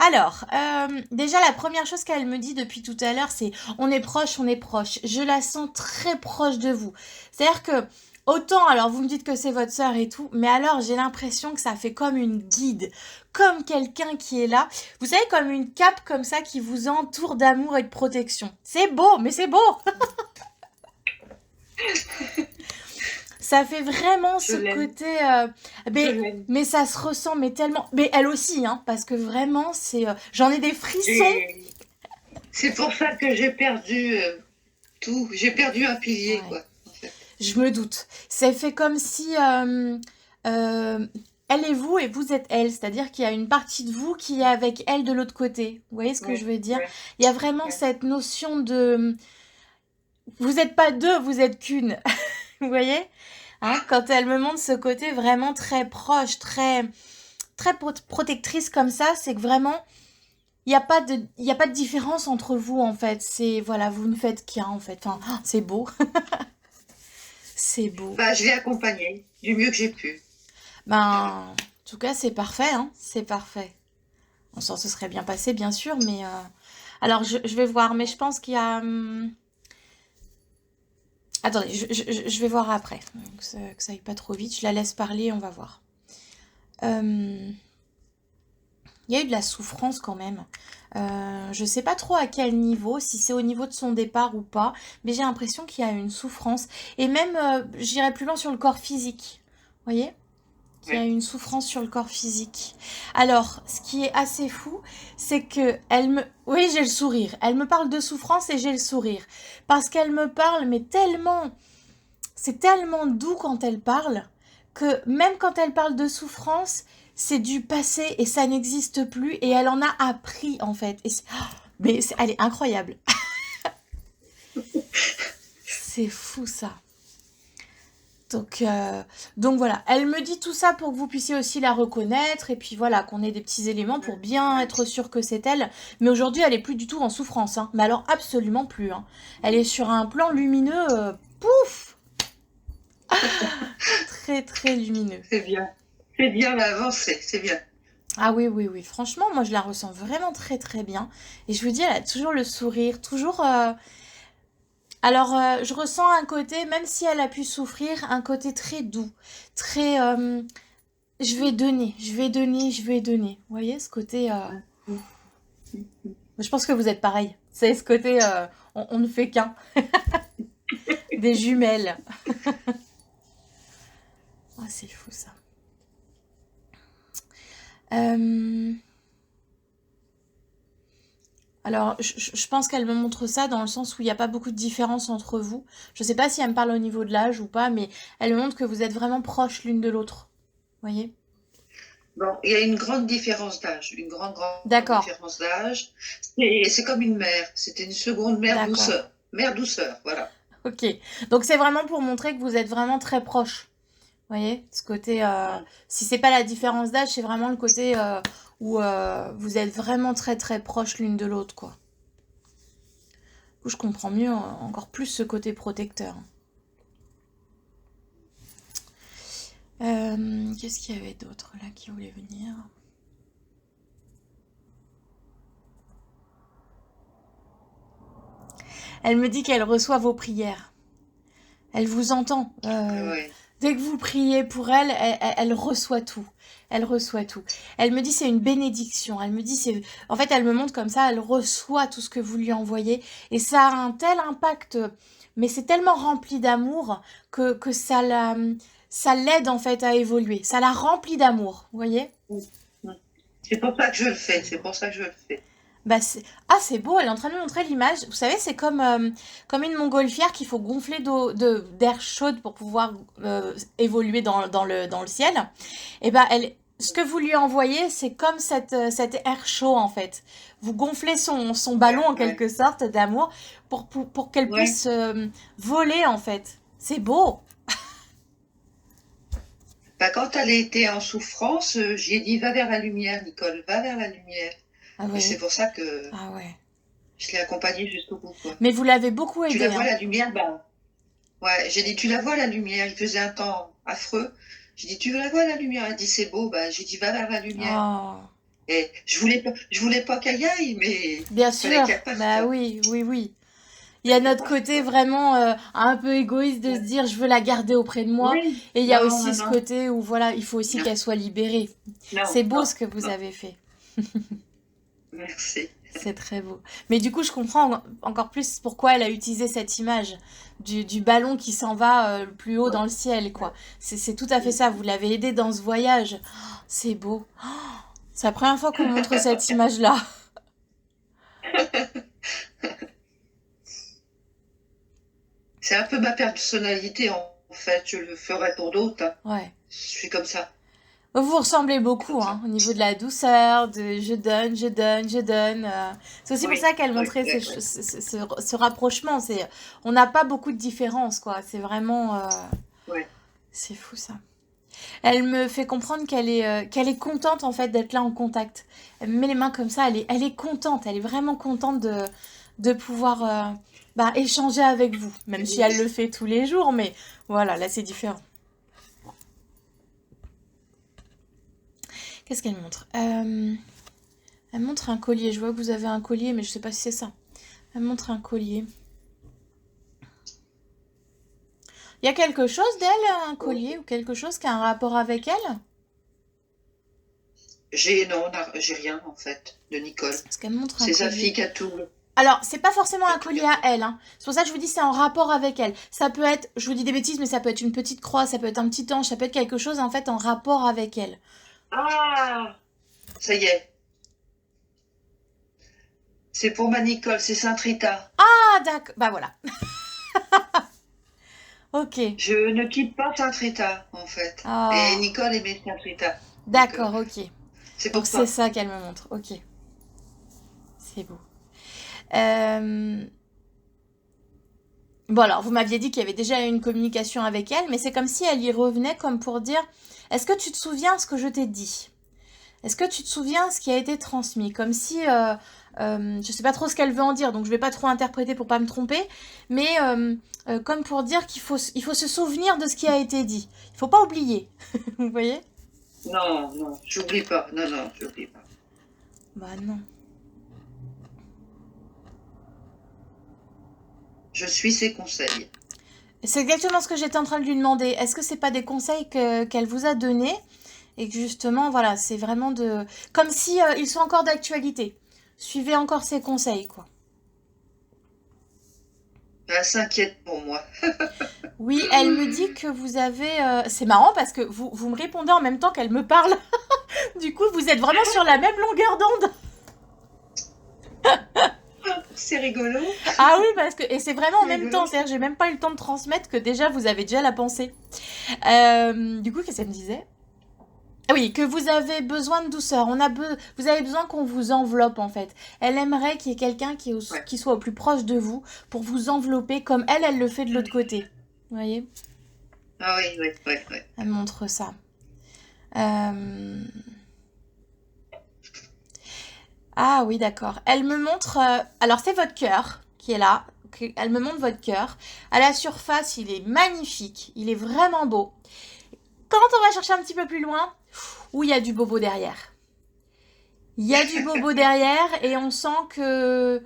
Alors, déjà, la première chose qu'elle me dit depuis tout à l'heure, c'est on est proche, on est proche. Je la sens très proche de vous. C'est-à-dire que, autant, alors vous me dites que c'est votre sœur et tout, mais alors j'ai l'impression que ça fait comme une guide, comme quelqu'un qui est là. Vous savez, comme une cape comme ça qui vous entoure d'amour et de protection. C'est beau, mais c'est beau! Ça fait vraiment Je ce l'aime, côté, je l'aime. mais ça se ressent, mais tellement, mais elle aussi, hein, parce que vraiment, j'en ai des frissons. J'ai- C'est pour ça que j'ai perdu tout. J'ai perdu un pilier, Ouais. quoi, en fait. Je me doute. C'est fait comme si euh, elle est vous et vous êtes elle. C'est-à-dire qu'il y a une partie de vous qui est avec elle de l'autre côté. Vous voyez ce que je Ouais, veux dire? ouais, Il y a vraiment ouais. cette notion de... Vous n'êtes pas deux, vous êtes qu'une. Vous voyez? Hein, quand elle me montre ce côté vraiment très proche, très protectrice comme ça, c'est que vraiment, il y a pas de différence entre vous, en fait. C'est, voilà, vous ne faites qu'un, en fait. Enfin, c'est beau. C'est beau. Bah, je l'ai accompagné du mieux que j'ai pu. Voilà. Ben, en tout cas, c'est parfait, hein, c'est parfait. On s'en se serait bien passé, bien sûr, mais... Alors, je vais voir, mais je pense qu'il y a... Attendez, je vais voir après, que ça aille pas trop vite. Je la laisse parler, on va voir. Euh, Il y a eu de la souffrance quand même. Je sais pas trop à quel niveau, si c'est au niveau de son départ ou pas, mais j'ai l'impression qu'il y a une souffrance. Et même, j'irai plus loin sur le corps physique. Vous voyez? Qui a Ouais. une souffrance sur le corps physique. Alors, ce qui est assez fou, c'est que elle me... Oui, j'ai le sourire. Elle me parle de souffrance et j'ai le sourire. Parce qu'elle me parle, mais tellement... C'est tellement doux quand elle parle, que même quand elle parle de souffrance, c'est du passé et ça n'existe plus et elle en a appris en fait. Mais elle est incroyable. C'est fou ça. Donc, euh, donc voilà, elle me dit tout ça pour que vous puissiez aussi la reconnaître et puis voilà, qu'on ait des petits éléments pour Ouais, bien ouais. être sûr que c'est elle. Mais aujourd'hui, elle est plus du tout en souffrance, hein. Mais alors absolument plus, hein. Elle est sur un plan lumineux, pouf, très très lumineux. C'est bien. C'est bien l'avancée, c'est bien. Ah oui, oui, oui, franchement, moi je la ressens vraiment très très bien. Et je vous dis, elle a toujours le sourire, toujours... Alors, je ressens un côté, même si elle a pu souffrir, un côté très doux, très... je vais donner, je vais donner, je vais donner. Vous voyez, ce côté... Je pense que vous êtes pareil. C'est ce côté, on ne fait qu'un. Des jumelles. Ah, c'est fou ça. Euh, Alors, je pense qu'elle me montre ça dans le sens où il n'y a pas beaucoup de différence entre vous. Je ne sais pas si elle me parle au niveau de l'âge ou pas, mais elle me montre que vous êtes vraiment proches l'une de l'autre. Vous voyez? Bon, il y a une grande différence d'âge, une grande D'accord, différence d'âge. C'est comme une mère. C'était une seconde mère d'accord. douceur. Mère douceur, voilà. Ok. Donc c'est vraiment pour montrer que vous êtes vraiment très proches. Vous voyez? Ce côté, si c'est pas la différence d'âge, c'est vraiment le côté où vous êtes vraiment très très proches l'une de l'autre, quoi. Du coup, je comprends mieux encore plus ce côté protecteur. Qu'est-ce qu'il y avait d'autre là qui voulait venir? Elle me dit qu'elle reçoit vos prières. Elle vous entend. Ah ouais. Dès que vous priez pour elle, elle reçoit tout. Elle reçoit tout. Elle me dit c'est une bénédiction. Elle me dit c'est... En fait, elle me montre comme ça, elle reçoit tout ce que vous lui envoyez. Et ça a un tel impact, mais c'est tellement rempli d'amour que ça l'aide en fait à évoluer. Ça la remplit d'amour, vous voyez? C'est pour ça que je le fais. C'est pour ça que je le fais. Bah ah, c'est beau, elle est en train de me montrer l'image. Vous savez, c'est comme une montgolfière qu'il faut gonfler d'air chaud pour pouvoir évoluer dans le ciel. Et bah, ce que vous lui envoyez, c'est comme cet air chaud en fait. Vous gonflez son ballon Ouais, en ouais, quelque sorte d'amour pour qu'elle ouais. puisse voler en fait. C'est beau. Bah, quand elle était en souffrance, j'ai dit va vers la lumière, Nicole, va vers la lumière. Ah Et c'est oui, pour ça que ah ouais. je l'ai accompagnée jusqu'au bout, quoi. Mais vous l'avez beaucoup Tu la aidé, vois hein. la lumière? Bah, ouais, j'ai dit tu la vois la lumière. Il faisait un temps affreux. J'ai dit tu la vois la lumière? Elle dit c'est beau. Bah, j'ai dit va vers la lumière. Oh. Et je voulais pas qu'elle y aille, mais Bien fallait sûr, qu'elle passe, bah quoi. oui, oui, oui. Il y a Fallait qu'elle notre passe, côté quoi. vraiment un peu égoïste de se Ouais. dire je veux la garder auprès de moi. Oui, Et il y a non, aussi non, ce non, côté où voilà, il faut aussi non, qu'elle soit libérée. non, C'est beau non, ce que vous non. avez fait. Merci. C'est très beau. Mais du coup, je comprends encore plus pourquoi elle a utilisé cette image du ballon qui s'en va le plus haut Ouais, dans le ciel, quoi. ouais. C'est tout à fait ça. Mm. Vous l'avez aidé dans ce voyage. Oh, c'est beau. Oh, c'est la première fois qu'on montre cette image-là. C'est un peu ma personnalité, en fait. Je le ferai pour d'autres, hein. Ouais. Je suis comme ça. Vous ressemblez C'est beaucoup, comme hein, ça. au niveau de la douceur, de je donne, je donne, je donne. C'est aussi pour Oui, ça qu'elle oui, montrait oui, oui. ce rapprochement. On n'a pas beaucoup de différence, quoi. C'est vraiment, Oui. c'est fou ça. Elle me fait comprendre qu'elle est contente en fait d'être là en contact. Elle me met les mains comme ça, elle est contente, elle est vraiment contente de pouvoir échanger avec vous, même si elle le fait tous les jours, mais voilà, là c'est différent. Qu'est-ce qu'elle montre Elle montre un collier. Je vois que vous avez un collier, mais je sais pas si c'est ça. Elle montre un collier. Il y a quelque chose d'elle, un collier ou quelque chose qui a un rapport avec elle? Non, j'ai rien, en fait, de Nicole. Parce qu'elle montre un C'est sa collier. fille qui a tout, Alors, c'est pas forcément qui a un tout collier à gardé. elle, hein. C'est pour ça que je vous dis c'est en rapport avec elle. Ça peut être, je vous dis des bêtises, mais ça peut être une petite croix, ça peut être un petit ange, ça peut être quelque chose en fait en rapport avec elle. Ah, ça y est. C'est pour ma Nicole, c'est Sainte Rita. Ah, d'accord. Bah voilà. Ok. Je ne quitte pas Sainte Rita, en fait. Et Oh, Nicole aimait Sainte Rita. Donc, d'accord, ok. c'est Donc pour c'est ça. ça qu'elle me montre. Ok, c'est beau. Euh, Bon, alors, vous m'aviez dit qu'il y avait déjà eu une communication avec elle, mais c'est comme si elle y revenait comme pour dire, est-ce que tu te souviens ce que je t'ai dit? Est-ce que tu te souviens ce qui a été transmis? Comme si, je sais pas trop ce qu'elle veut en dire, donc je vais pas trop interpréter pour pas me tromper, mais comme pour dire il faut se souvenir de ce qui a été dit. Il faut pas oublier. Vous voyez? Non, non, j'oublie pas. Non, non, j'oublie pas. Bah non. Je suis ses conseils. C'est exactement ce que j'étais en train de lui demander. Est-ce que c'est pas des conseils qu'elle vous a donnés et que justement, voilà, c'est vraiment de, comme si ils sont encore d'actualité. Suivez encore ses conseils, quoi. Elle s'inquiète pour moi. Oui, elle me dit que vous avez. C'est marrant parce que vous me répondez en même temps qu'elle me parle. Du coup, vous êtes vraiment sur la même longueur d'onde. C'est rigolo. Ah oui, parce que. Et c'est vraiment en C'est même temps. rigolo. C'est-à-dire, j'ai même pas eu le temps de transmettre que déjà vous avez déjà la pensée. Du coup, qu'est-ce qu'elle me disait? Ah oui, que vous avez besoin de douceur. Vous avez besoin qu'on vous enveloppe en fait. Elle aimerait qu'il y ait quelqu'un Ouais. qui soit au plus proche de vous pour vous envelopper comme elle le fait de l'autre côté. Vous voyez? Ah oui, oui, oui, oui. Elle montre ça. Euh, Ah oui, d'accord. Elle me montre... Alors, c'est votre cœur qui est là. Elle me montre votre cœur. À la surface, il est magnifique. Il est vraiment beau. Quand on va chercher un petit peu plus loin, où il y a du bobo derrière. Il y a du bobo derrière et on sent que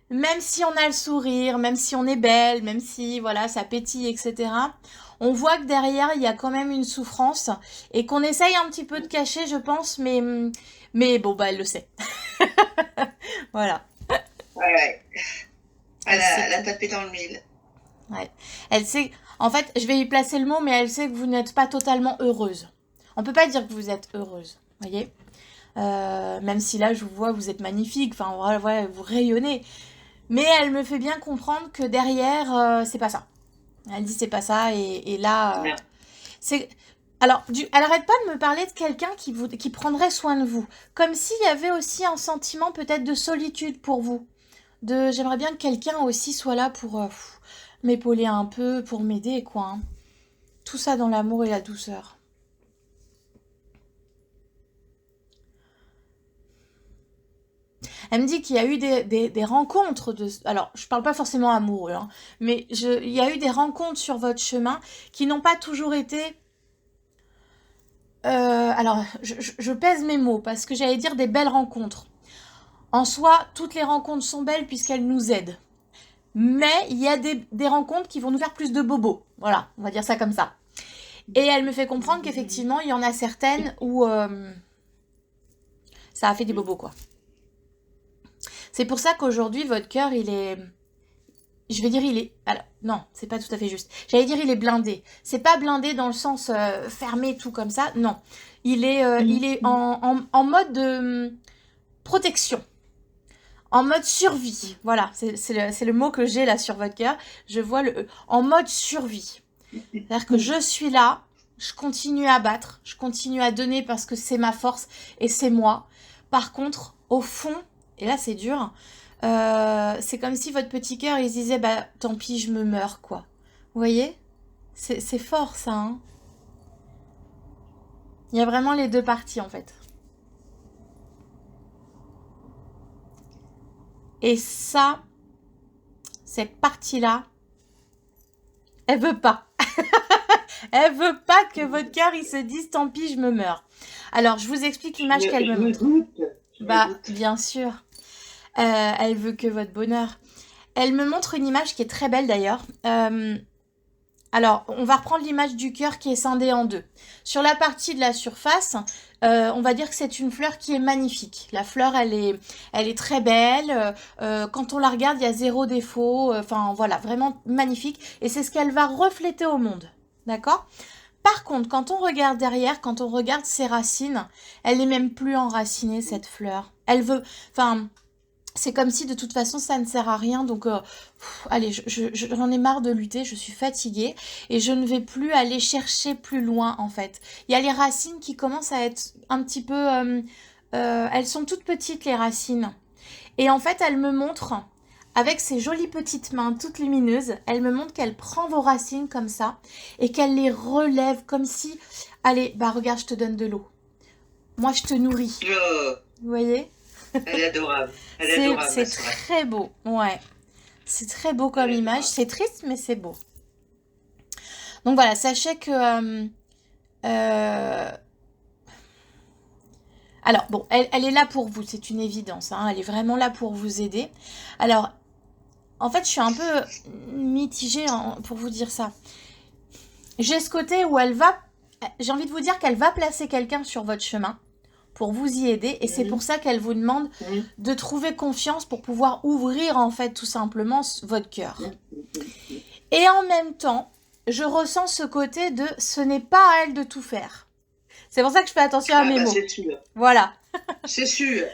même si on a le sourire, même si on est belle, même si voilà ça pétille, etc., on voit que derrière il y a quand même une souffrance et qu'on essaye un petit peu de cacher, je pense, mais bon, bah elle le sait. Voilà. Ouais, ouais. Elle sait Elle a tout. tapé dans le mille. Ouais. Elle sait. En fait, je vais y placer le mot, mais elle sait que vous n'êtes pas totalement heureuse. On peut pas dire que vous êtes heureuse, voyez. Même si là, je vous vois, vous êtes magnifique. Enfin, voilà, voilà, vous rayonnez. Mais elle me fait bien comprendre que derrière, c'est pas ça. Elle dit c'est pas ça, et là, Non. c'est. Alors, elle arrête pas de me parler de quelqu'un qui prendrait soin de vous, comme s'il y avait aussi un sentiment peut-être de solitude pour vous. J'aimerais bien que quelqu'un aussi soit là pour m'épauler un peu, pour m'aider, quoi, hein. Tout ça dans l'amour et la douceur. Elle me dit qu'il y a eu des rencontres de. Alors, je parle pas forcément amoureux, hein, mais il y a eu des rencontres sur votre chemin qui n'ont pas toujours été Alors, je pèse mes mots parce que j'allais dire des belles rencontres. En soi, toutes les rencontres sont belles puisqu'elles nous aident. Mais il y a des rencontres qui vont nous faire plus de bobos. Voilà, on va dire ça comme ça. Et elle me fait comprendre qu'effectivement, il y en a certaines où ça a fait des bobos, quoi. C'est pour ça qu'aujourd'hui, votre cœur, il est... Je vais dire il est... Alors, non, c'est pas tout à fait juste. J'allais dire il est blindé. C'est pas blindé dans le sens fermé, tout comme ça. Non. Il est en mode de protection. En mode survie. Voilà, c'est le mot que j'ai là sur votre cœur. Je vois en mode survie. C'est-à-dire que je suis là, je continue à battre, je continue à donner parce que c'est ma force et c'est moi. Par contre, au fond, et là c'est dur, c'est comme si votre petit cœur, il se disait, bah tant pis, je me meurs, quoi. Vous voyez? C'est fort ça, hein. Il y a vraiment les deux parties en fait. Et ça, cette partie-là, elle veut pas. Elle veut pas que votre cœur, il se dise, tant pis, je me meurs. Alors, je vous explique l'image qu'elle me montre. Bah, bien sûr. Elle veut que votre bonheur. Elle me montre une image qui est très belle d'ailleurs. Alors, on va reprendre l'image du cœur qui est scindé en deux. Sur la partie de la surface, on va dire que c'est une fleur qui est magnifique. La fleur, elle est très belle. Quand on la regarde, il y a zéro défaut. Enfin, voilà, vraiment magnifique. Et c'est ce qu'elle va refléter au monde. D'accord ? Par contre, quand on regarde derrière, quand on regarde ses racines, elle n'est même plus enracinée, cette fleur. Elle veut... Enfin... C'est comme si de toute façon ça ne sert à rien, donc allez, j'en ai marre de lutter, je suis fatiguée et je ne vais plus aller chercher plus loin en fait. Il y a les racines qui commencent à être un petit peu... elles sont toutes petites les racines. Et en fait elle me montre, avec ses jolies petites mains toutes lumineuses, elle me montre qu'elle prend vos racines comme ça et qu'elle les relève comme si... Allez, bah regarde, je te donne de l'eau. Moi je te nourris. Vous voyez ? Elle est adorable. C'est très beau, ouais. C'est très beau comme image. C'est triste, mais c'est beau. Donc voilà, sachez que... Alors, bon, elle est là pour vous, c'est une évidence. Hein, elle est vraiment là pour vous aider. Alors, en fait, je suis un peu mitigée pour vous dire ça. J'ai ce côté où elle va... J'ai envie de vous dire qu'elle va placer quelqu'un sur votre chemin pour vous y aider. Et c'est pour ça qu'elle vous demande de trouver confiance pour pouvoir ouvrir, en fait, tout simplement, votre cœur. Et en même temps, je ressens ce côté de ce n'est pas à elle de tout faire. C'est pour ça que je fais attention à mes mots. C'est sûr. Voilà. C'est sûr.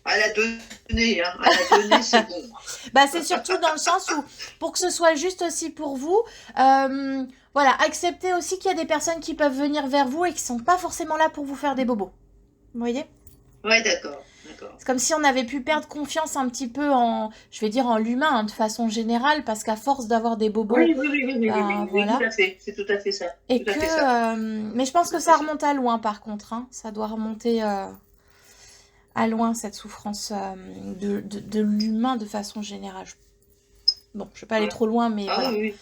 Elle a donné, hein. Elle a donné, c'est bon. Bah, c'est surtout dans le sens où, pour que ce soit juste aussi pour vous, voilà, acceptez aussi qu'il y a des personnes qui peuvent venir vers vous et qui sont pas forcément là pour vous faire des bobos. Vous voyez ? Ouais, d'accord. C'est comme si on avait pu perdre confiance un petit peu en, je vais dire en l'humain, hein, de façon générale, parce qu'à force d'avoir des bobos... Oui, voilà. Tout à fait. C'est tout à fait ça. Et tout que, ça. Mais je pense que ça remonte à loin, par contre. Hein. Ça doit remonter à loin, cette souffrance de l'humain de façon générale. Bon, je vais pas aller trop loin, mais voilà. Oui.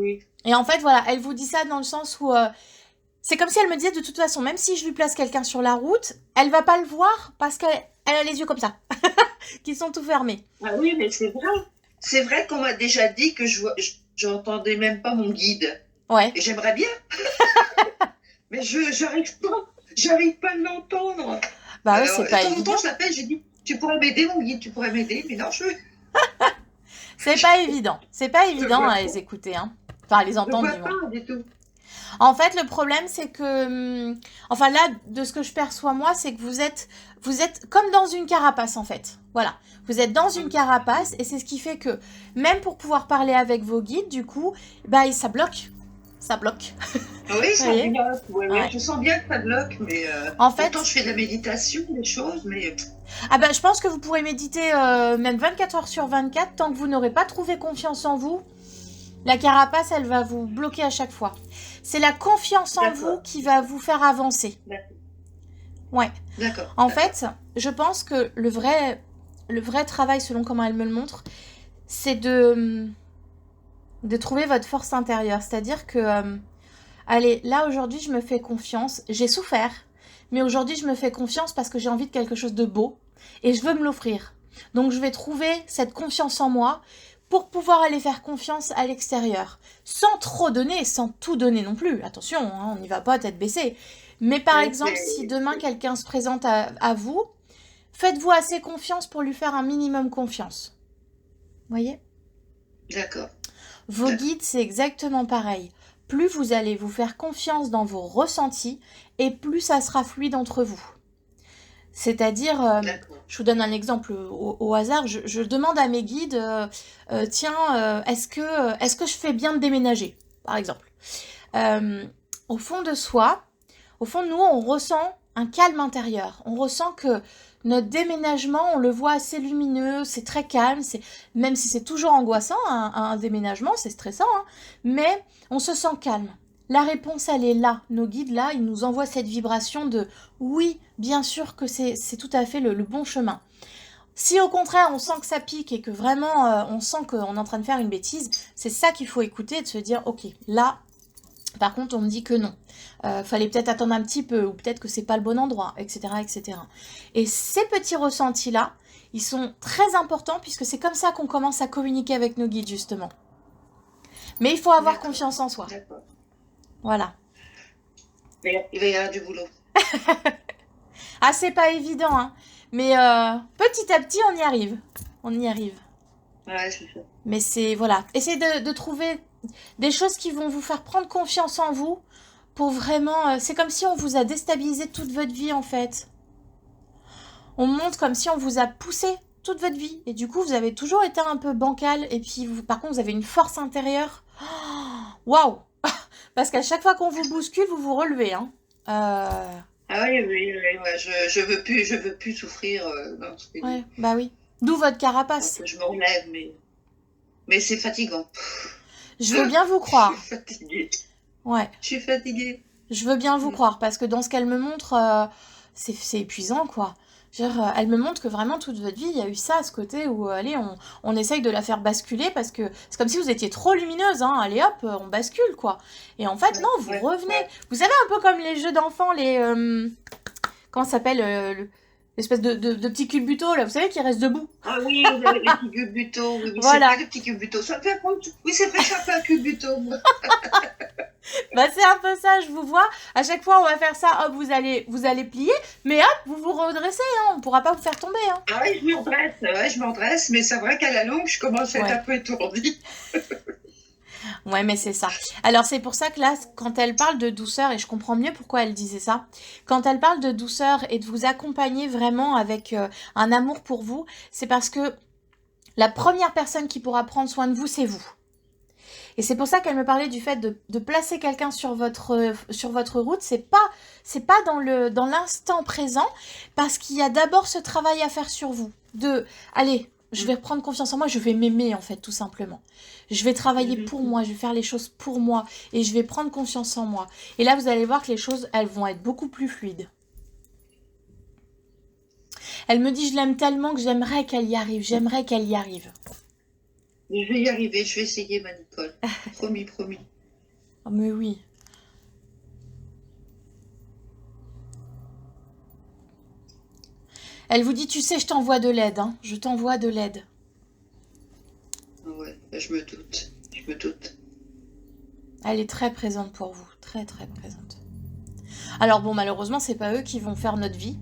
Oui. Et en fait, voilà, elle vous dit ça dans le sens où... c'est comme si elle me disait, de toute façon, même si je lui place quelqu'un sur la route, elle va pas le voir parce qu'elle a les yeux comme ça, qui sont tout fermés. Ah oui, mais c'est vrai. C'est vrai qu'on m'a déjà dit que j'entendais même pas mon guide. Ouais. Et j'aimerais bien. Mais j'arrive pas à l'entendre. Bah ouais, c'est pas évident. De temps en temps, je l'appelle, j'ai dit, tu pourrais m'aider, mon guide, tu pourrais m'aider, mais non, C'est pas évident. C'est pas évident à les écouter, hein. Enfin, à les entendre, du moins. Pas du tout. En fait, le problème, c'est que... Enfin, là, de ce que je perçois, moi, c'est que vous êtes comme dans une carapace, en fait. Voilà. Vous êtes dans une carapace, et c'est ce qui fait que, même pour pouvoir parler avec vos guides, du coup, bah, ça bloque. Ça bloque. Oui, ça bloque. Ouais. Je sens bien que ça bloque, mais... en fait... Pourtant, je fais de la méditation, des choses, mais... Ah bah, je pense que vous pourrez méditer même 24 heures sur 24, tant que vous n'aurez pas trouvé confiance en vous. La carapace, elle va vous bloquer à chaque fois. C'est la confiance en vous qui va vous faire avancer. Ouais. D'accord. En fait, je pense que le vrai travail, selon comment elle me le montre, c'est de trouver votre force intérieure. C'est-à-dire que allez, là aujourd'hui je me fais confiance, j'ai souffert, mais aujourd'hui je me fais confiance parce que j'ai envie de quelque chose de beau et je veux me l'offrir. Donc je vais trouver cette confiance en moi pour pouvoir aller faire confiance à l'extérieur, sans trop donner, sans tout donner non plus. Attention, hein, on n'y va pas tête baissée. Mais par Oui, exemple, si demain quelqu'un se présente à vous, faites-vous assez confiance pour lui faire un minimum confiance. Voyez? d'accord, Vos d'accord, guides, c'est exactement pareil. Plus vous allez vous faire confiance dans vos ressentis, et plus ça sera fluide entre vous. C'est-à-dire, d'accord. je vous donne un exemple au hasard, je demande à mes guides, tiens, est-ce que je fais bien de déménager, par exemple. Euh, Au fond de soi, au fond de nous, on ressent un calme intérieur. On ressent que notre déménagement, on le voit assez lumineux, c'est très calme, même si c'est toujours angoissant, un déménagement, c'est stressant, hein, mais on se sent calme. La réponse, elle est là. Nos guides, là, ils nous envoient cette vibration de oui, bien sûr que c'est tout à fait le bon chemin. Si au contraire, on sent que ça pique et que vraiment, on sent qu'on est en train de faire une bêtise, c'est ça qu'il faut écouter, de se dire, ok, là, par contre, on me dit que non. Fallait peut-être attendre un petit peu, ou peut-être que c'est pas le bon endroit, etc., etc. Et ces petits ressentis-là, ils sont très importants puisque c'est comme ça qu'on commence à communiquer avec nos guides, justement. Mais il faut avoir D'accord, confiance en soi. d'accord. Voilà. Il va y avoir du boulot. Ah, c'est pas évident, hein. Mais petit à petit, on y arrive. On y arrive. Ouais, c'est ça. Mais c'est, voilà. Essayez de trouver des choses qui vont vous faire prendre confiance en vous pour vraiment... c'est comme si on vous a déstabilisé toute votre vie, en fait. On montre comme si on vous a poussé toute votre vie. Et du coup, vous avez toujours été un peu bancal. Et puis, par contre, vous avez une force intérieure. Waouh. Parce qu'à chaque fois qu'on vous bouscule, vous vous relevez, hein. Ah oui, oui, oui, ouais, je veux plus souffrir dans ce pays. Ouais, bah oui. D'où votre Donc carapace. je me relève, mais c'est fatigant. Je veux bien vous Je suis croire. fatiguée. Ouais. Je suis fatiguée. Je veux bien vous Mm. croire, parce que dans ce qu'elle me montre, c'est épuisant, quoi. Je veux dire, elle me montre que vraiment toute votre vie, il y a eu ça, ce côté où, allez, on essaye de la faire basculer, parce que c'est comme si vous étiez trop lumineuse, hein. Allez hop, on bascule, quoi. Et en fait, non, Ouais, vous ouais, revenez. ouais. Vous savez, un peu comme les jeux d'enfants, comment ça s'appelle l'espèce de petits culbutos, là, vous savez, qui restent debout. Ah oui, les petits culbutos, oui, oui, c'est vrai, Voilà. les petits culbutos. Ça me fait prendre... Oui, c'est vrai, je suis un peu un culbuto, moi. Bah c'est un peu ça, je vous vois. À chaque fois, on va faire ça, hop, vous allez plier, mais hop, vous vous redressez, hein. On pourra pas vous faire tomber, hein. Ah oui, je me redresse, ouais, je me redresse, mais c'est vrai qu'à la longue, je commence à être un Ouais. peu étourdie. Ouais, mais c'est ça. Alors c'est pour ça que là, quand elle parle de douceur, et je comprends mieux pourquoi elle disait ça, quand elle parle de douceur et de vous accompagner vraiment avec un amour pour vous, c'est parce que la première personne qui pourra prendre soin de vous, c'est vous. Et c'est pour ça qu'elle me parlait du fait de placer quelqu'un sur votre route. C'est pas dans l'instant présent, parce qu'il y a d'abord ce travail à faire sur vous. Allez, je vais reprendre confiance en moi, je vais m'aimer en fait, tout simplement. Je vais travailler pour moi, je vais faire les choses pour moi, et je vais prendre confiance en moi. Et là, vous allez voir que les choses, elles vont être beaucoup plus fluides. Elle me dit, je l'aime tellement que j'aimerais qu'elle y arrive, j'aimerais qu'elle y arrive. Je vais y arriver, je vais essayer, ma Nicole. Promis, promis. Oh, mais oui. Elle vous dit, tu sais, je t'envoie de l'aide, hein. Je t'envoie de l'aide. Ah ouais, bah, je me doute, je me doute. Elle est très présente pour vous, très très présente. Alors bon, malheureusement, c'est pas eux qui vont faire notre vie.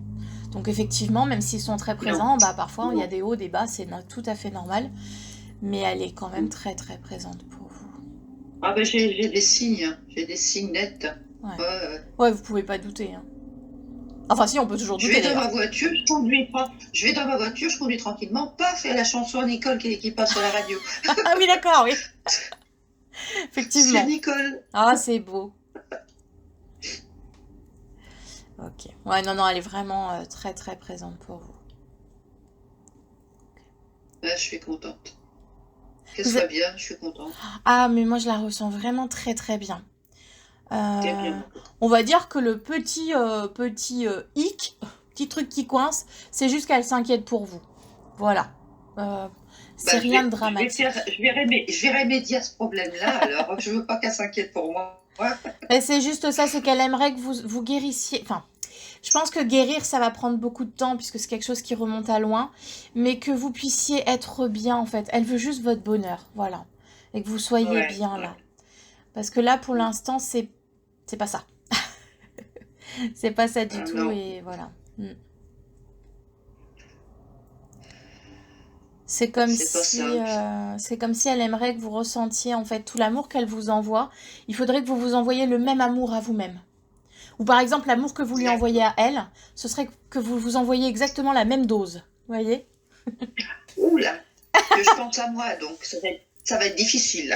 Donc effectivement, même s'ils sont très Non, présents, bah parfois il y a non. des hauts, des bas, c'est tout à fait normal. Mais elle est quand même très très présente pour vous. Ah ben j'ai des signes, hein. J'ai des signes nets. Ouais. Ouais, ouais. Ouais, vous pouvez pas douter, hein. Enfin si, on peut toujours Je douter vais dans d'ailleurs. ma voiture, je conduis pas. Je vais dans ma voiture, je conduis tranquillement. Paf, il y a la chanson Nicole qui passe sur la radio. Ah oui, d'accord, oui. C'est Effectivement. Nicole. Ah, c'est beau. Ok. Ouais, non, non, elle est vraiment très très présente pour vous. Ouais, je suis contente. Qu'elle Vous soit êtes- bien, je suis contente. Ah, mais moi je la ressens vraiment très très bien. T'es Euh, bien. on va dire que le petit hic, petit truc qui coince, c'est juste qu'elle s'inquiète pour vous. Voilà. Euh, c'est Bah, rien de dramatique. je vais remédier à ce problème-là, alors je veux pas qu'elle s'inquiète pour moi. Ouais. Et c'est juste ça, c'est qu'elle aimerait que vous guérissiez. Enfin, je pense que guérir, ça va prendre beaucoup de temps puisque c'est quelque chose qui remonte à loin, mais que vous puissiez être bien en fait. Elle veut juste votre bonheur, voilà. Et que vous soyez Ouais, bien ouais. là. Parce que là, pour Mm. l'instant, c'est pas ça. C'est pas ça du tout Non, et voilà. Mm. c'est pas ça. C'est comme si elle aimerait que vous ressentiez en fait tout l'amour qu'elle vous envoie. Il faudrait que vous vous envoyiez le même amour à vous-même. Ou par exemple, l'amour que vous lui envoyez D'accord. à elle, ce serait que vous vous envoyiez exactement la même dose. Vous voyez? Oula, que je pense à moi, donc ça va être difficile.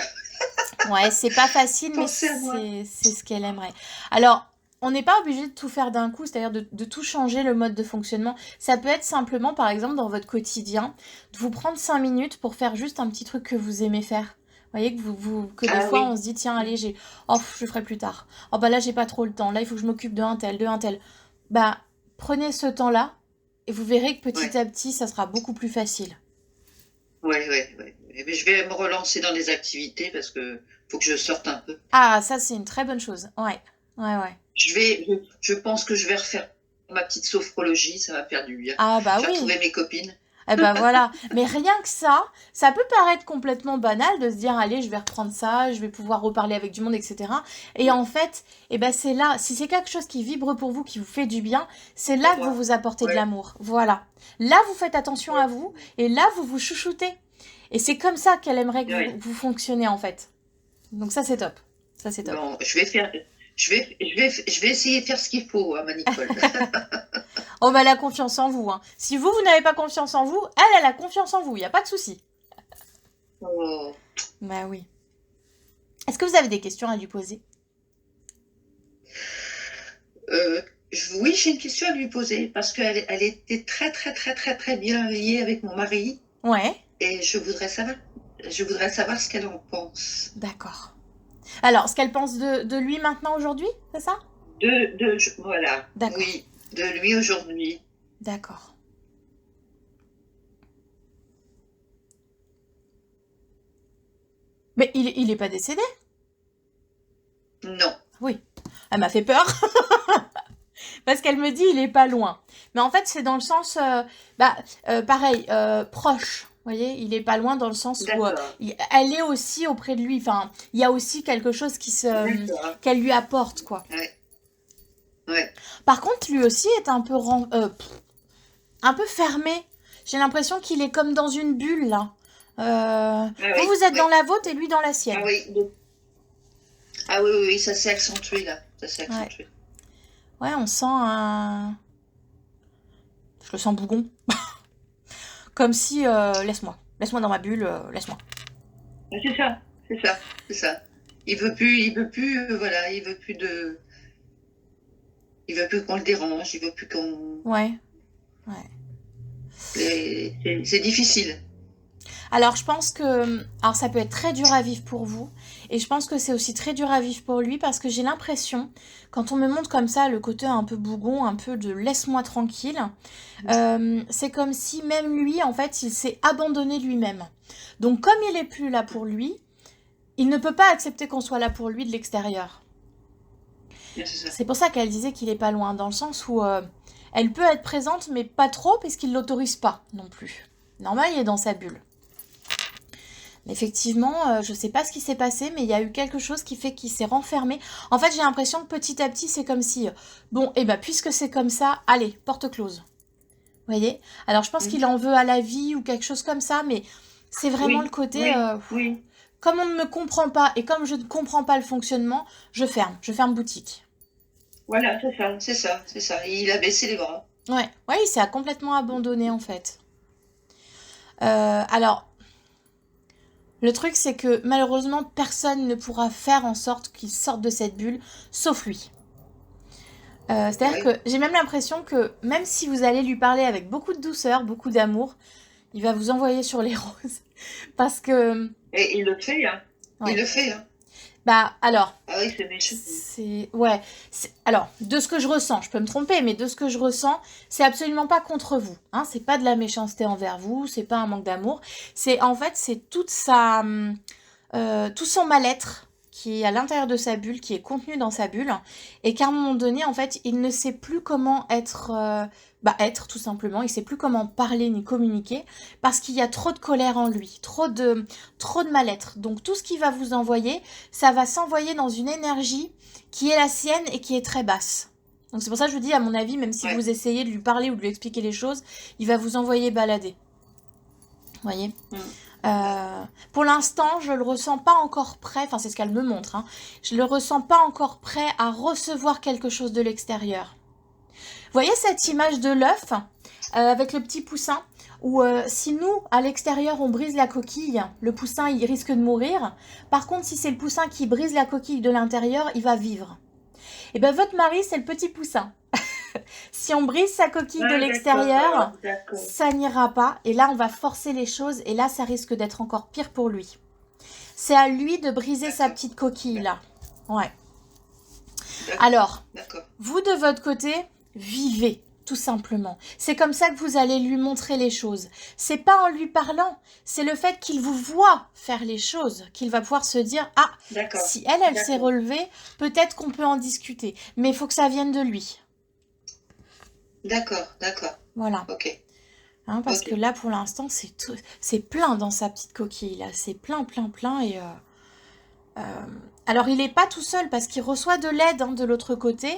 Ouais, c'est pas facile, mais Pensez à moi. c'est ce qu'elle aimerait. Alors, on n'est pas obligé de tout faire d'un coup, c'est-à-dire de tout changer le mode de fonctionnement. Ça peut être simplement, par exemple, dans votre quotidien, de vous prendre 5 minutes pour faire juste un petit truc que vous aimez faire. Vous voyez, que des Ah fois, on oui. se dit, tiens, allez, oh, je ferai plus tard. Oh, bah là, j'ai pas trop le temps. Là, il faut que je m'occupe de un tel, de un tel. Bah, prenez ce temps-là et vous verrez que petit Ouais, à petit, ça sera beaucoup plus facile. ouais, ouais, ouais. Mais je vais me relancer dans les activités parce que faut que je sorte un peu. Ah, ça, c'est une très bonne chose. Ouais, ouais, ouais. Je pense que je vais refaire ma petite sophrologie, ça va faire du bien. Ah, bah Je vais oui. retrouver mes copines. Eh ben voilà, mais rien que ça peut paraître complètement banal de se dire allez, je vais reprendre ça, je vais pouvoir reparler avec du monde, etc. Et en fait, eh ben c'est là, si c'est quelque chose qui vibre pour vous, qui vous fait du bien, c'est là Pour que vous moi. vous apportez de Ouais, l'amour. Voilà. Là, vous faites attention à ouais. vous et là, vous vous chouchoutez. Et c'est comme ça qu'elle aimerait que Ouais. vous fonctionnez en fait. Donc ça, c'est top. Ça, c'est top. Bon, je vais essayer de faire ce qu'il faut, hein, ma Nicole. Oh bah la confiance en vous. Hein. Si vous n'avez pas confiance en vous, elle a confiance en vous, il n'y a pas de souci. Oh. Bah oui. Est-ce que vous avez des questions à lui poser? Euh, oui, j'ai une question à lui poser parce qu'elle était très, très, très, très, très bien liée avec mon mari Ouais, et je voudrais savoir ce qu'elle en pense. d'accord. Alors, ce qu'elle pense de lui maintenant, aujourd'hui, c'est ça? Voilà, D'accord, oui, de lui aujourd'hui. d'accord. Mais il est pas décédé? Non, Oui. Elle m'a fait peur, parce qu'elle me dit il est pas loin. Mais en fait, c'est dans le sens, pareil, proche. Vous voyez, il est pas loin dans le sens où d'accord, elle est aussi auprès de lui. Enfin, il y a aussi quelque chose d'accord, qu'elle lui apporte, quoi. ouais, ouais. Par contre, lui aussi est un peu fermé. J'ai l'impression qu'il est comme dans une bulle, là. Ah Vous, oui, vous êtes oui, dans la vôtre et lui dans la ah sienne. oui, ah oui, oui, oui, ça s'est accentué là, ça s'est Ouais. accentué. Ouais, on sent un... Je le sens bougon. Comme si... laisse-moi. Laisse-moi dans ma bulle, laisse-moi. Ah, c'est ça, c'est ça, c'est ça. Il veut plus, voilà, il veut plus qu'on le dérange, il veut plus qu'on. Ouais, ouais. C'est difficile. Alors, je pense que... Alors, ça peut être très dur à vivre pour vous. Et je pense que c'est aussi très dur à vivre pour lui parce que j'ai l'impression, quand on me montre comme ça le côté un peu bougon, un peu de laisse-moi tranquille, c'est comme si même lui, en fait, il s'est abandonné lui-même. Donc, comme il est plus là pour lui, il ne peut pas accepter qu'on soit là pour lui de l'extérieur. C'est ça. C'est pour ça qu'elle disait qu'il est pas loin, dans le sens où elle peut être présente, mais pas trop, puisqu'il l'autorise pas non plus. Normal, il est dans sa bulle. Effectivement, je sais pas ce qui s'est passé, mais il y a eu quelque chose qui fait qu'il s'est renfermé. En fait, j'ai l'impression que petit à petit, c'est comme si, bon, et ben puisque c'est comme ça, allez, porte close. Vous voyez? Alors, je pense Mm. qu'il en veut à la vie ou quelque chose comme ça, mais c'est vraiment le Oui, côté, oui, oui. comme on ne me comprend pas et comme je ne comprends pas le fonctionnement, je ferme boutique. Voilà, c'est ça, c'est ça, c'est ça. Il a baissé les bras. Ouais, ouais, il s'est complètement abandonné en fait. Alors, le truc, c'est que malheureusement, personne ne pourra faire en sorte qu'il sorte de cette bulle, sauf lui. C'est-à-dire Oui. que j'ai même l'impression que même si vous allez lui parler avec beaucoup de douceur, beaucoup d'amour, il va vous envoyer sur les roses. Parce que, Et il le fait, hein. Il ouais. le fait, hein. Bah, alors, Ah oui, c'est méchant. ouais. Alors, de ce que je ressens, je peux me tromper, mais de ce que je ressens, c'est absolument pas contre vous. Hein, c'est pas de la méchanceté envers vous, c'est pas un manque d'amour. C'est, en fait, c'est tout son mal-être qui est à l'intérieur de sa bulle, qui est contenu dans sa bulle, et qu'à un moment donné, en fait, il ne sait plus comment être, être tout simplement, il ne sait plus comment parler ni communiquer, parce qu'il y a trop de colère en lui, trop de mal-être. Donc tout ce qu'il va vous envoyer, ça va s'envoyer dans une énergie qui est la sienne et qui est très basse. Donc c'est pour ça que je vous dis, à mon avis, même si Ouais. vous essayez de lui parler ou de lui expliquer les choses, il va vous envoyer balader. Vous voyez? Pour l'instant, je le ressens pas encore prêt, enfin c'est ce qu'elle me montre, hein, je le ressens pas encore prêt à recevoir quelque chose de l'extérieur. Vous voyez cette image de l'œuf avec le petit poussin, où si nous, à l'extérieur, on brise la coquille, le poussin, il risque de mourir. Par contre, si c'est le poussin qui brise la coquille de l'intérieur, il va vivre. Et bien, votre mari, c'est le petit poussin. Si on brise sa coquille de l'extérieur, ça n'ira pas. Et là, on va forcer les choses. Et là, ça risque d'être encore pire pour lui. C'est à lui de briser sa petite coquille, là. Ouais. Alors, vous, de votre côté, vivez, tout simplement. C'est comme ça que vous allez lui montrer les choses. C'est pas en lui parlant. C'est le fait qu'il vous voit faire les choses qu'il va pouvoir se dire « Ah, si elle s'est relevée, peut-être qu'on peut en discuter. Mais il faut que ça vienne de lui. » D'accord. Voilà. Ok. Hein, parce que là, pour l'instant, c'est plein dans sa petite coquille. Là, c'est plein. Et alors, il n'est pas tout seul parce qu'il reçoit de l'aide de l'autre côté.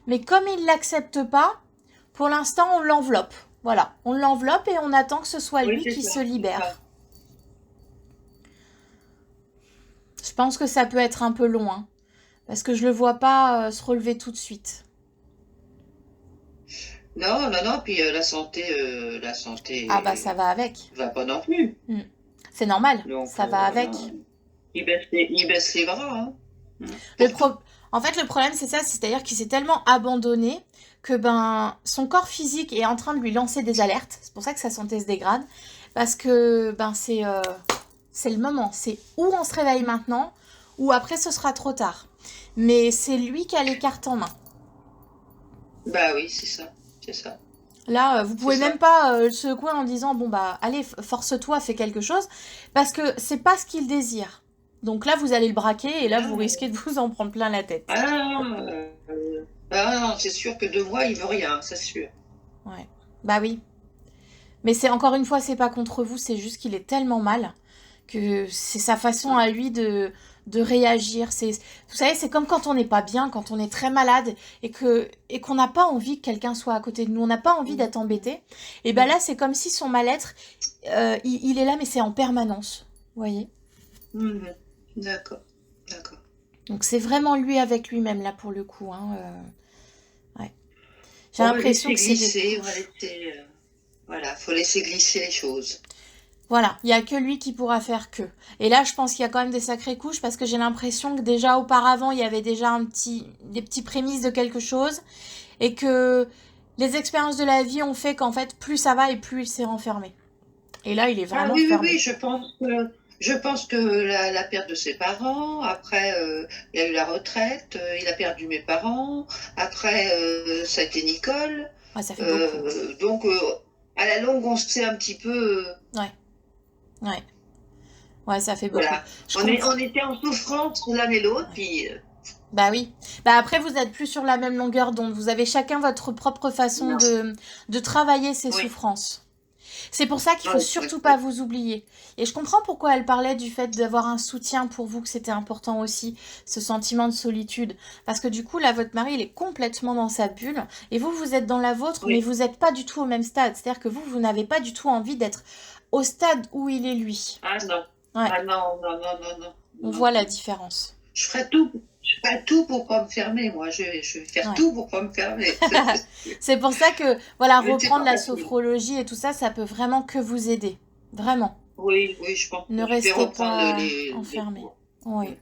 Mais comme il ne l'accepte pas, pour l'instant, on l'enveloppe. Voilà, on l'enveloppe et on attend que ce soit lui qui se libère. Je pense que ça peut être un peu long. Hein, parce que je ne le vois pas se relever tout de suite. Non, puis la santé. Ah bah ça va avec. Va pas non plus. C'est normal, donc, ça va avec. Il baisse les bras. Hein. En fait, le problème c'est ça, c'est-à-dire qu'il s'est tellement abandonné que son corps physique est en train de lui lancer des alertes. C'est pour ça que sa santé se dégrade, parce que c'est le moment. C'est où on se réveille maintenant, ou après ce sera trop tard. Mais c'est lui qui a les cartes en main. Bah oui, c'est ça. Là, vous pouvez même pas le secouer en disant bon allez, force-toi, fais quelque chose, parce que c'est pas ce qu'il désire. Donc là, vous allez le braquer et là, vous risquez de vous en prendre plein la tête. Non, c'est sûr que de moi, il veut rien, c'est sûr. Ouais, bah oui. Mais c'est encore une fois, c'est pas contre vous, c'est juste qu'il est tellement mal que c'est sa façon à lui de réagir. Vous savez, c'est comme quand on n'est pas bien, quand on est très malade et qu'on n'a pas envie que quelqu'un soit à côté de nous, on n'a pas envie d'être embêté. Et là, c'est comme si son mal-être, il est là, mais c'est en permanence. Vous voyez ? D'accord. Donc c'est vraiment lui avec lui-même, là, pour le coup. Hein, ouais. J'ai l'impression que c'est... Voilà, faut laisser glisser les choses. Voilà, il n'y a que lui qui pourra faire que. Et là, je pense qu'il y a quand même des sacrées couches parce que j'ai l'impression que déjà auparavant, il y avait déjà des petits prémices de quelque chose et que les expériences de la vie ont fait qu'en fait, plus ça va et plus il s'est renfermé. Et là, il est vraiment fermé. Oui, je pense que la perte de ses parents, après, il y a eu la retraite, il a perdu mes parents, après, ça a été Nicole. Ouais, ça fait beaucoup. Donc, à la longue, on se sait un petit peu... Ouais, ça fait beaucoup. Voilà. On était en souffrance l'un et l'autre, puis... Bah oui. Après, vous n'êtes plus sur la même longueur d'onde. Vous avez chacun votre propre façon de travailler ces souffrances. C'est pour ça qu'il ne faut surtout pas vous oublier. Et je comprends pourquoi elle parlait du fait d'avoir un soutien pour vous, que c'était important aussi, ce sentiment de solitude. Parce que du coup, là, votre mari, il est complètement dans sa bulle. Et vous êtes dans la vôtre, mais vous n'êtes pas du tout au même stade. C'est-à-dire que vous n'avez pas du tout envie d'être au stade où il est lui. Ah non. Ouais. Ah non. On voit la différence. Je ferai tout pour pas me fermer, moi. Je vais faire tout pour pas me fermer. C'est pour ça que, reprendre la sophrologie et tout ça, ça peut vraiment que vous aider. Vraiment. Oui, je pense. Ne restez pas enfermé. Oui.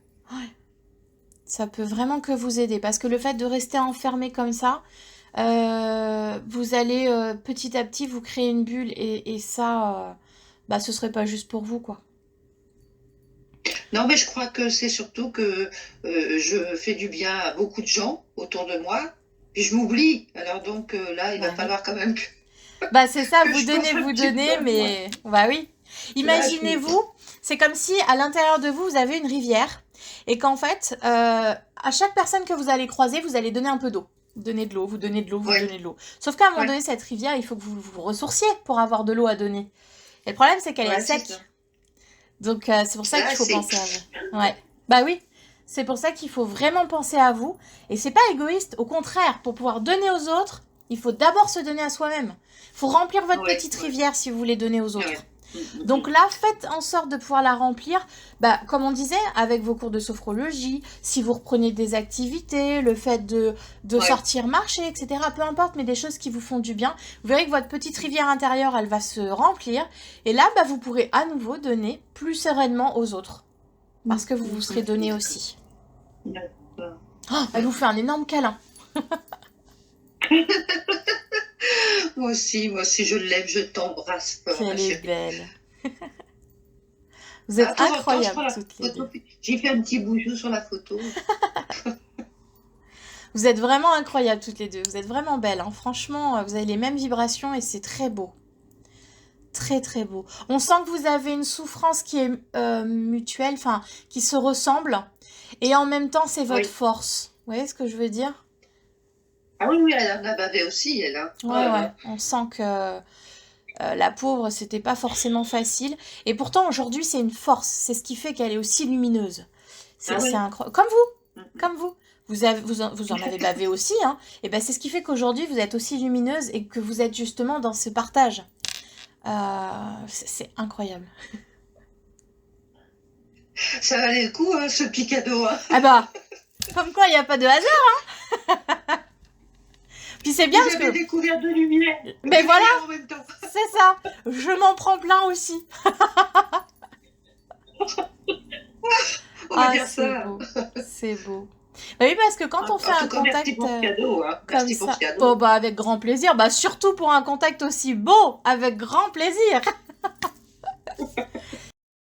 Ça peut vraiment que vous aider. Parce que le fait de rester enfermé comme ça, vous allez petit à petit vous créer une bulle. Et ça, ce serait pas juste pour vous, quoi. Non, mais je crois que c'est surtout que je fais du bien à beaucoup de gens autour de moi, puis je m'oublie. Alors donc là, il va falloir quand même que... c'est ça, vous donnez, mais... oui. Imaginez-vous, c'est comme si à l'intérieur de vous, vous avez une rivière, et qu'en fait, à chaque personne que vous allez croiser, vous allez donner un peu d'eau. Vous donnez de l'eau, vous donnez de l'eau, vous Oui, donnez de l'eau. Sauf qu'à un moment oui, donné, cette rivière, il faut que vous vous ressourciez pour avoir de l'eau à donner. Et le problème, c'est qu'elle est ouais, c'est ça. sec. Donc, c'est pour ça qu'il Là, faut c'est... penser à vous. Ouais. Bah oui. C'est pour ça qu'il faut vraiment penser à vous. Et c'est pas égoïste. Au contraire, pour pouvoir donner aux autres, il faut d'abord se donner à soi-même. Il faut remplir votre Oui, petite oui, rivière si vous voulez donner aux autres. oui. Donc là, faites en sorte de pouvoir la remplir, bah, comme on disait, avec vos cours de sophrologie, si vous reprenez des activités, le fait de Ouais. sortir marcher, etc. Peu importe, mais des choses qui vous font du bien. Vous verrez que votre petite rivière intérieure, elle va se remplir. Et là, bah, vous pourrez à nouveau donner plus sereinement aux autres. Parce que vous vous serez donné aussi. D'accord. Oh, elle vous fait un énorme câlin. Moi aussi, je l'aime, je t'embrasse fort, ma Qu'elle est chérie. belle. Vous À êtes temps en temps, je incroyables prends la toutes les photo, deux. puis j'ai fait un petit boujou sur la photo. Vous êtes vraiment incroyables toutes les deux. Vous êtes vraiment belles, hein. Franchement, vous avez les mêmes vibrations et c'est très beau. Très très beau. On sent que vous avez une souffrance qui est mutuelle, enfin, qui se ressemble. Et en même temps, c'est votre Oui. force. Vous voyez ce que je veux dire? Ah oui, oui, elle en a bavé aussi, elle. Hein. Oh Ouais, là ouais. là. On sent que la pauvre, c'était pas forcément facile. Et pourtant, aujourd'hui, c'est une force. C'est ce qui fait qu'elle est aussi lumineuse. Ah C'est oui. incroyable. Comme vous. Comme vous. Vous en avez bavé aussi, hein. Et ben, c'est ce qui fait qu'aujourd'hui, vous êtes aussi lumineuse et que vous êtes justement dans ce partage. C'est incroyable. Ça valait le coup, hein, ce petit cadeau. Hein. Ah bah, comme quoi, il n'y a pas de hasard. Puis c'est bien Vous parce avez que... découvert de lumière. Mais De voilà, lumière en même temps. c'est ça. Je m'en prends plein aussi. On va Ah, dire c'est ça. beau. C'est beau. Bah oui, parce que quand on fait En un tout cas, merci contact pour ce cadeau. Hein. comme Merci pour ça... ce cadeau. Bon, bah avec grand plaisir. Bah surtout pour un contact aussi beau, avec grand plaisir.